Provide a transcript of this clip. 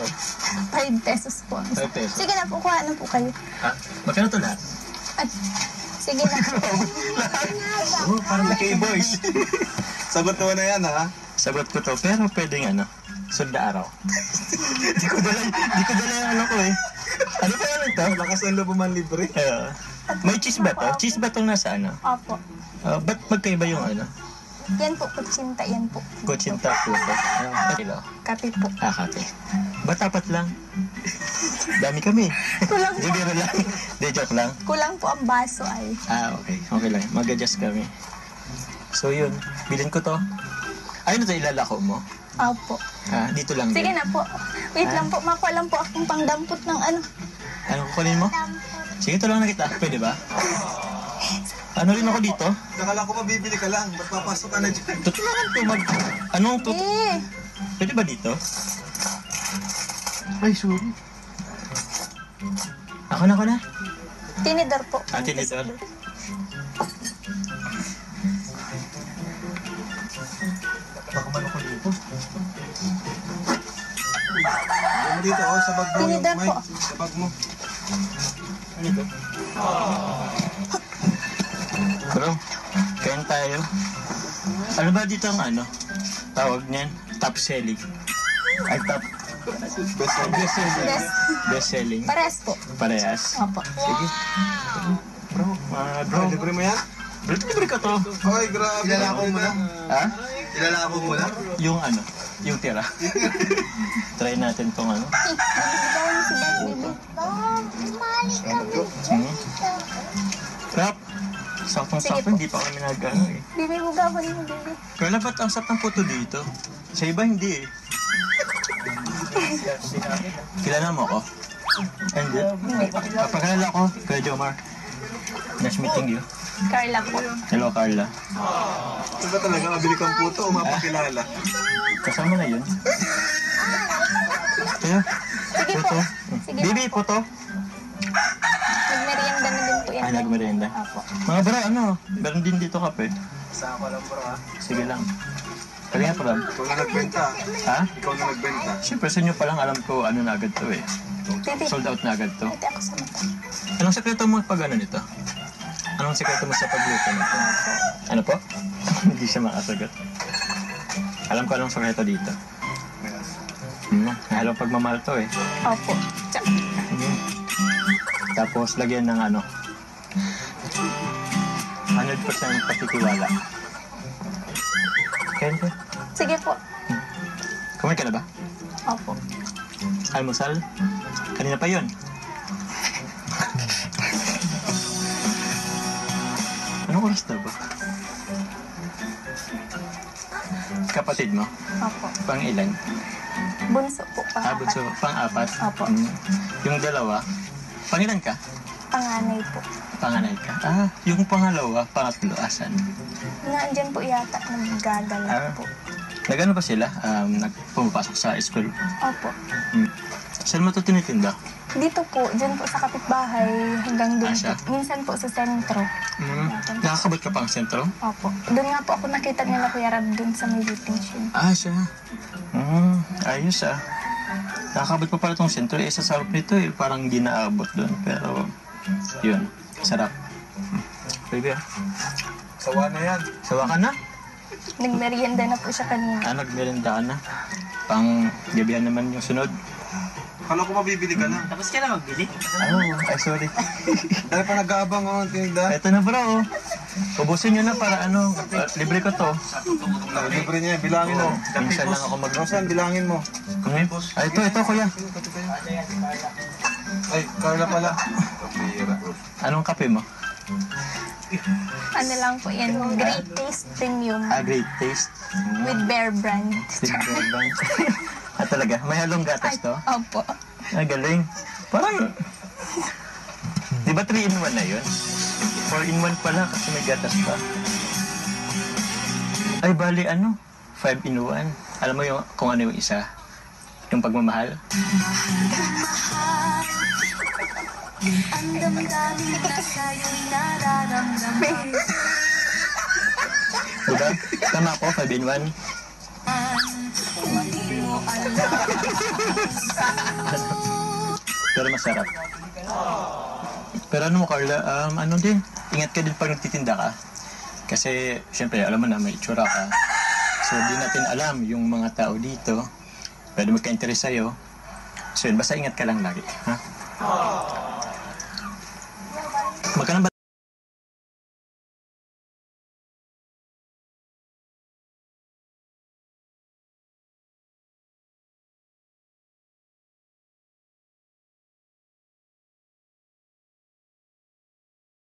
to? 5 pesos po. 5 pesos. Sige na po, kuha na po kayo. Ha? Magkano to lahat? At, sige na po. Oh, parang naka-boys. Sagot naman na yan, ha? Sagot ko to, pero pwedeng ano, sunda araw. Di ko dala yung ano ko eh. Ano pa yan ito? Lakas ng loob man libre. May cheese ba to? Cheese ba tong nasa ano? Opo. Ba't magkaiba yung ano? Yan po, kutsinta, yan po. Kutsinta po to. Kilo? Kape po. Kape. Ba't tapat lang? Dami kami. Kulang Di po. biro lang. Di joke lang. Kulang po ang baso ay. Okay. Okay lang. Mag-adjust kami. So yun. Bilhin ko to. Ayun na to ilalako mo. Opo. Dito lang. Sige din. na po. Wait lang po, makuha lang po akong pangdampot ng ano. Ano kukunin mo? Sige, ito lang na kita. Pwede ba? Ano rin ako dito? Nakala ko mabibili ka lang. Ba't papasok ka na dyan? Tutulungan to mag... Anong tut... Eh, Pwede ba dito? Ay, sorry. Ako na. tinidor po. Tinidor. Baka man ako dito. Ano dito, sa bag mo. Tinidor po. Sa bag mo. Ano ito? Bro, kain tayo. Ano ba dito ang ano? Tawag niyan? Top selling. Ay, top... Best selling. Pares po. Parehas. Opo. Sige. Bro, bro. Libre mo yan? Bro, libre ka to. Ay, grabe. Ilalako mo na. Ha? Ilalako mo na. Yung ano? Yung tira. Try natin tong ano. Ikaw na si Dad, baby. Crap. Saktong-sakto, hindi pa kami nag-ano eh. Baby, bugawan mo, baby. Kaya ba't ang sarap ng puto dito? Sa iba hindi eh. Kilala mo ako? Hindi. Papakilala ko, Kuya Jomar. Nice meeting you. Carla po. Hello, Carla. Ito ba talaga mabili kang puto o mapakilala? Kasama na yun. Kaya, Sige po. puto. Sige Bibi, po. puto. Nagmerienda na din po yan. Nagmerienda. Opo. Mga bro, ano? Meron din dito kape. Sa ako lang, bro, ha? Sige lang. Kaya nga pala. Ikaw na nagbenta. Ha? Ikaw na nagbenta. Siyempre, sa inyo pa lang alam ko ano na agad to eh. Baby, Sold out na agad to. ito ako sa mata. Anong sekreto mo pag ano nito? Anong sekreto mo sa pagluto nito? Ano po? Hindi siya makasagot. Alam ko anong sekreto dito. Halong pagmamahal to eh. Opo. Tsak. Tapos lagyan ng ano. 100% patitiwala. Kain ka? Sige po. Kumain ka na ba? Opo. Almusal? Kanina pa yun. Anong oras na ba? Kapatid mo? Opo. Pang ilan? Bunso po. Abot so, pang-apat? Opo. Yung dalawa? Pang ilan ka? Panganay po. Panganay ka? Yung pangalawa, pangatlo, asan? Naandyan po yata naggagalak po. Nagano ba sila? Pumapasok sa school? Opo. Saan mo ito tinitinda? Dito po, dyan po sa kapitbahay hanggang doon siya? po. Minsan po sa sentro. Nakakabot ka pang sentro? Opo. Doon nga po ako nakita nila Kuya Rab doon sa may detention. Siya. Ayos Nakakabot pa pala itong sentro. Sa sarap nito parang hindi naabot doon. Pero, yun. Sarap. Baby Sawa na yan. Sawa ka na? Nagmerienda na po siya kanina. Nagmerenda ka na. Pang gabihan naman yung sunod. Akala ko mabibili ka na. Tapos ka na magbili? Ay sorry. Dahil pa nag-aabang ako ng tinda. Ito na bro. Ubusin nyo na para libre ko to. Libre niya, bilangin mo. Minsan lang ako Rosan, bilangin mo. Ito kuya. Ay, Carla pala. Anong kape mo? Ano lang po yan, Great Taste Premium Great Taste. with Bear Brand. Talaga? May halong gatas to? Opo. Galing. Parang, di ba 3-in-1 na yun? 4-in-1 pala kasi may gatas pa. Ay, bali 5-in-1. Alam mo kung ano yung isa? Yung pagmamahal? Diba? Tama ako, 5-in-1. Pero masarap. Pero ano mo, Carla, ano din, ingat ka din pag nagtitinda ka. Kasi, syempre, alam mo na, may itsura ka. So, di natin alam yung mga tao dito. Pwede magka-interest sa'yo. So, yun, basta ingat ka lang lagi. Ha? Magkano ba